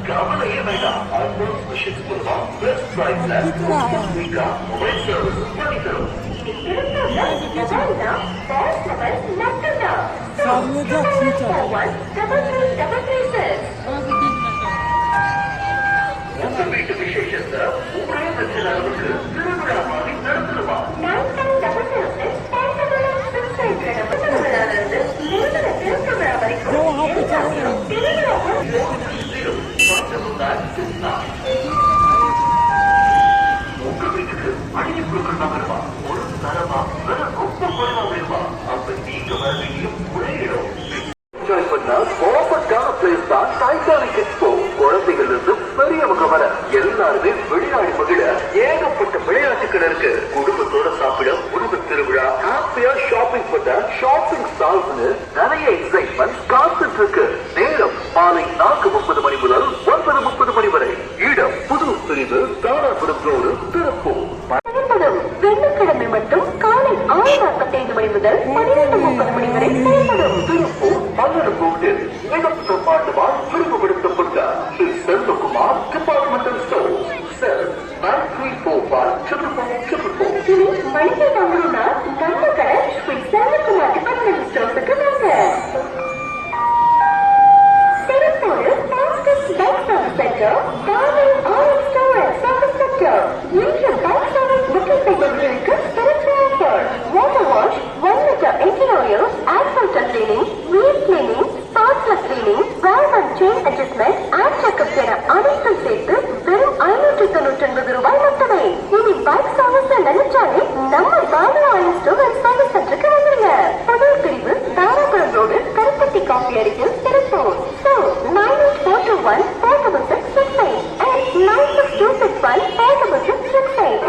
கவலையே வேண்டாம். Advance machine மூலமா பெஸ்ட் பிரைஸ்ல வீக்கா மொபைல் சர்வீஸ் பண்ணி தரும். உங்க வீட்டு விசேஷத்தை ஒரே பிரச்சனை அளவுக்கு திருவிழா மாதிரி நடத்தணுமா? உங்க வீட்டுக்கு அடிக்க கொடுக்கணுமா வருமா? ஒரு தரமா வேற ரொம்ப குறைவா வருமா? அப்ப நீங்க வர வேண்டிய ஒரே இடம் என்ஜாய் பண்ண பர்ஃபெக்டான பிளேஸ் தான் டைட்டானிக் எக்ஸ்போ. குழந்தைகள் இருந்து பெரியவங்க வர எல்லாருமே விளையாடி மகிழ ஏகப்பட்ட விளையாட்டுகள் இருக்கு. குடும்பத்தோட சாப்பிட உணவு திருவிழா, ஹாப்பியா ஷாப்பிங் பண்ண ஷாப்பிங் ஸ்டால்ஸ்னு நிறைய எக்ஸைட்மெண்ட் காத்துட்டு இருக்கு. நேரம் மாலை 4:30 மணி முதல் 9:30 மணி வரை. இடம் புது பிரிவு, தாராபுரம் ரோடு, திருப்பூர். வெள்ளிக்கிழமை மட்டும் காலை 6:45 மணி முதல் 12:30 மணி வரை செயல்படும். திருப்பூர் பல்லடு போட்டில் மிக பிரமாண்டமாக விரிவுபடுத்தப்பட்ட ஸ்ரீ செல்வகுமார் டிபார்ட்மெண்டல் ஸ்டோர். செல் 93454444. இனி மளிகை வாங்கணும்னா நம்ம கடை ஸ்ரீ செல்வகுமார் டிபார்ட்மெண்டல் ஸ்டோர்ஸுக்கு வாங்க. Tiruppur fastest bike service centre, காலை oil store and service centre. இன்று பைக் சர்வீஸ் புக்கிங் செய்பவர்களுக்கு சிறப்பு offer. Water wash, 1 litre engine oil, ஆஸ்பல்டர் cleaning, wheel cleaning, sparkler cleaning, valve and chain adjustment, ஆட் செக்அப் என அனைத்தும் சேர்த்து வெறும் 599 ரூபாய் மட்டுமே. இனி பைக் சர்வீஸ் நினைச்சாலே நம்ம Balu oil store and service சென்டருக்கு வந்துருங்க. முதல் பிரிவு தாராபுரம் ரோடு, கருப்பட்டி காஃபி அருகில், திருப்பூர். 9842146668 and 9626146668.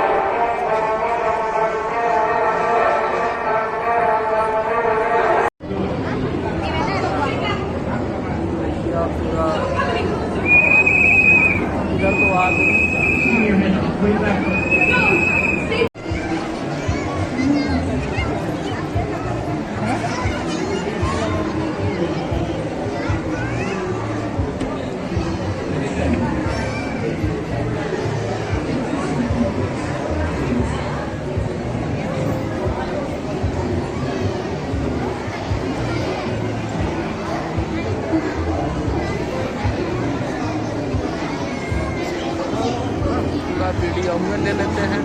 वीडियो हम ले लेते हैं।